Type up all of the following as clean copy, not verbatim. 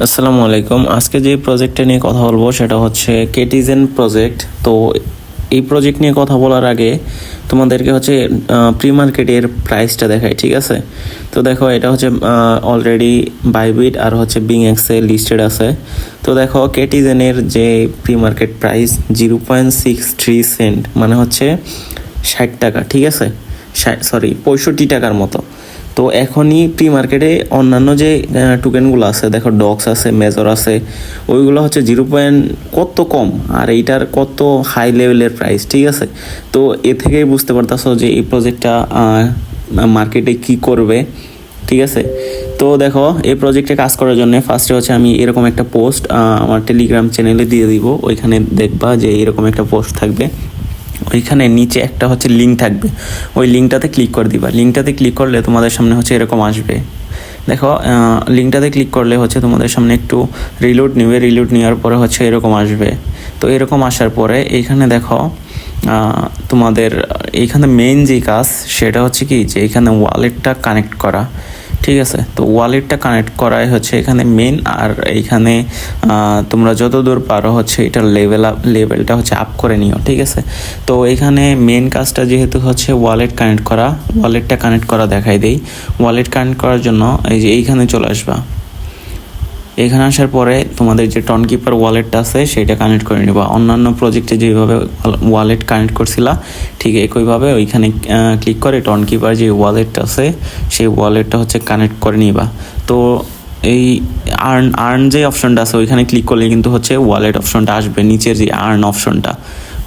আসসালামু আলাইকুম। আজকে যে প্রজেক্টটা নিয়ে কথা বলবো সেটা হচ্ছে কেটিজেন প্রজেক্ট। তো এই প্রজেক্ট নিয়ে কথা বলার আগে তোমাদেরকে হচ্ছে প্রি মার্কেটের প্রাইসটা দেখাই, ঠিক আছে? তো দেখো, এটা হচ্ছে অলরেডি বাইবিট আর হচ্ছে বিং এক্সে লিস্টেড আছে। তো দেখো, কেটিজেনের যে প্রি মার্কেট প্রাইস 0.63 সেন্ট, মানে হচ্ছে 60 টাকা, ঠিক আছে? 65 টাকার মতো। তো এখনই প্রি মার্কেটে অন্যান্য যে টোকেনগুলো আছে, দেখো ডক্স আছে, মেজর আছে, ওইগুলো হচ্ছে 0. কত কম, আর এইটার কত হাই লেভেলের প্রাইস, ঠিক আছে? তো এ থেকেই বুঝতে পারতেছো যে এই প্রজেক্টটা মার্কেটে কি করবে, ঠিক আছে? তো দেখো, এই প্রজেক্টে কাজ করার জন্য ফার্স্টে হচ্ছে আমি এরকম একটা পোস্ট আমার টেলিগ্রাম চ্যানেলে দিয়ে দিব। ওইখানে দেখবা যে এরকম একটা পোস্ট থাকবে, ওইখানে নিচে একটা হচ্ছে লিঙ্ক থাকবে, ওই লিঙ্কটাতে ক্লিক করে দিবা। লিঙ্কটাতে ক্লিক করলে তোমাদের সামনে হচ্ছে এরকম আসবে। দেখো, লিঙ্কটাতে ক্লিক করলে হচ্ছে তোমাদের সামনে একটু রিলোড নেবে, রিলোড নেওয়ার পরে হচ্ছে এরকম আসবে। তো এরকম আসার পরে এইখানে দেখো, তোমাদের এইখানে মেইন যে কাজ সেটা হচ্ছে কি, যে এখানে ওয়ালেটটা কানেক্ট করা, ঠিক আছে? তো ওয়ালেটটা কানেক্ট করাই হচ্ছে এখানে মেন। আর এইখানে তোমরা যত দূর পারো হচ্ছে এটার লেভেলটা হচ্ছে আপ করে নিও, ঠিক আছে? তো এখানে মেন কাজটা যেহেতু হচ্ছে ওয়ালেট কানেক্ট করা, ওয়ালেটটা কানেক্ট করা দেখাই দেই। ওয়ালেট কানেক্ট করার জন্য এই যে এইখানে চলে আসবা। এখানে আসার পরে তোমাদের যে টনকিপার ওয়ালেটটা আছে সেটা কানেক্ট করে নিবা। অন্যান্য প্রজেক্টে যেভাবে ওয়ালেট কানেক্ট করছিলা ঠিক একইভাবে ওইখানে ক্লিক করে টনকিপার যে ওয়ালেটটা আছে সেই ওয়ালেটটা হচ্ছে কানেক্ট করে নিবা। তো এই আর্ন যে অপশনটা আছে ওইখানে ক্লিক করলে কিন্তু হচ্ছে ওয়ালেট অপশনটা আসবে, নিচের যে আর্ন অপশনটা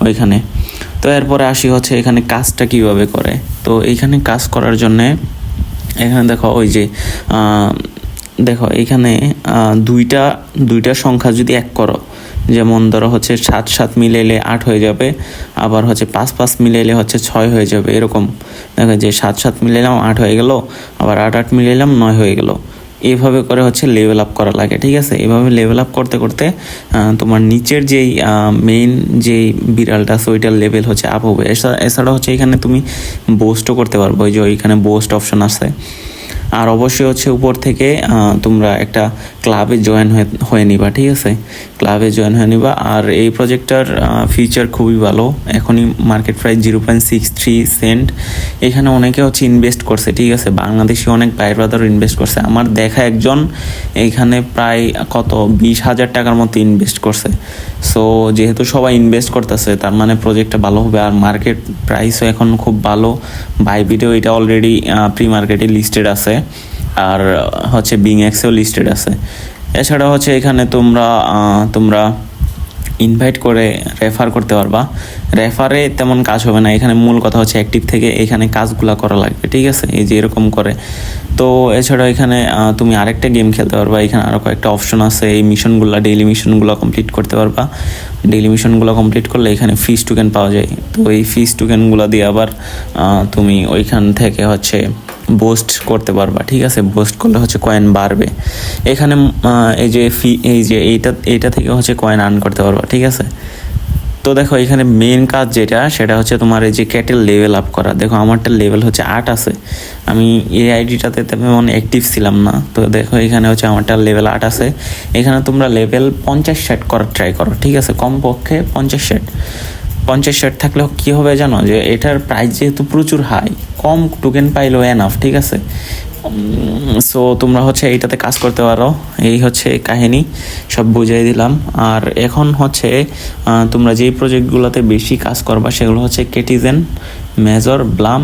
ওইখানে। তো এরপরে আসি হচ্ছে এখানে কাজটা কিভাবে করে। তো এইখানে কাজ করার জন্যে এখানে দেখো, ওই যে দেখো এইখানে দুইটা সংখ্যা যদি এক করো, যেমন ধরো হচ্ছে 7 7 মিলাইলে 8 হয়ে যাবে, আবার হচ্ছে 5 5 মিলাইলে হচ্ছে 6 হয়ে যাবে, এরকম। দেখো যে 7 7 মিলাইলাম 8 হয়ে গেল, আবার 8 8 মিলাইলাম 9 হয়ে গেল। এইভাবে করে হচ্ছে লেভেল আপ করা লাগে, ঠিক আছে? এইভাবে লেভেল আপ করতে করতে তোমার নিচের যেই মেইন যেই বিড়ালটা আছে ওইটার লেভেল হচ্ছে আপ হবে। এছাড়া হচ্ছে এখানে তুমি বোস্টও করতে পারবো, ওই যে ওইখানে বোস্ট অপশন আছে। আর অবশ্যই হচ্ছে উপর থেকে তোমরা একটা ক্লাবে জয়েন হয়ে নিবা, ঠিক আছে? ক্লাবে জয়েন হয়ে নিবা। আর এই প্রজেক্টটার ফিচার খুবই ভালো। এখনই মার্কেট প্রাইস 0.63 সেন্ট। এখানে অনেকে হচ্ছে ইনভেস্ট করছে, ঠিক আছে? বাংলাদেশি অনেক ভাই ব্রাদারও ইনভেস্ট করছে। আমার দেখা একজন এইখানে প্রায় 20,000 টাকার মতো ইনভেস্ট করছে। সো যেহেতু সবাই ইনভেস্ট করতেছে তার মানে প্রজেক্টটা ভালো হবে। আর মার্কেট প্রাইসও এখন খুব ভালো। বাইবিটেও এটা অলরেডি প্রি মার্কেটে লিস্টেড আছে, আর হচ্ছে বিং এক্সেও লিস্টেড আছে। এছাড়া হচ্ছে এখানে তোমরা ইনভাইট করে রেফার করতে পারবা। রেফারে তেমন কাজ হবে না, এখানে মূল কথা হচ্ছে অ্যাক্টিভ থেকে এখানে কাজগুলা করা লাগবে, ঠিক আছে? এই যে এরকম করে। তো এছাড়া এখানে তুমি আরেকটা গেম খেলতে পারবা। এখানে আরও কয়েকটা অপশন আছে, এই মিশনগুলো ডেইলি মিশনগুলো কমপ্লিট করতে পারবা। ডেইলি মিশনগুলো কমপ্লিট করলে এখানে ফিস টোকেন পাওয়া যায়। তো এই ফিস টোকেনগুলো দিয়ে আবার তুমি ওইখান থেকে হচ্ছে বুস্ট করতে পারবা, ঠিক আছে? বুস্ট করলে হচ্ছে কয়েন বাড়বে। এখানে এই যে এইটা থেকে হচ্ছে কয়েন আর্ন করতে পারবা, ঠিক আছে? তো দেখো, এখানে মেন কাজ যেটা সেটা হচ্ছে তোমার এই যে ক্যাটেল লেভেল আপ করা। দেখো আমারটা লেভেল হচ্ছে 8 আছে, আমি এই আইডিটাতে তেমন অ্যাক্টিভ ছিলাম না। তো দেখো এখানে হচ্ছে আমারটা লেভেল 8 আছে। এখানে তোমরা লেভেল 50 সেট করার ট্রাই করো, ঠিক আছে? কমপক্ষে 50 সেট থাকলে কী হবে জানো, যে এটার প্রাইস যেহেতু প্রচুর হাই, কম টোকেন পাইলেও এনাফ, ঠিক আছে? সো তোমরা হচ্ছে এইটাতে কাজ করতে পারো। এই হচ্ছে কাহিনী, সব বুঝিয়ে দিলাম। আর এখন হচ্ছে তোমরা যেই প্রজেক্টগুলোতে বেশি কাজ করবা সেগুলো হচ্ছে কেটিজেন, মেজর, ব্লাম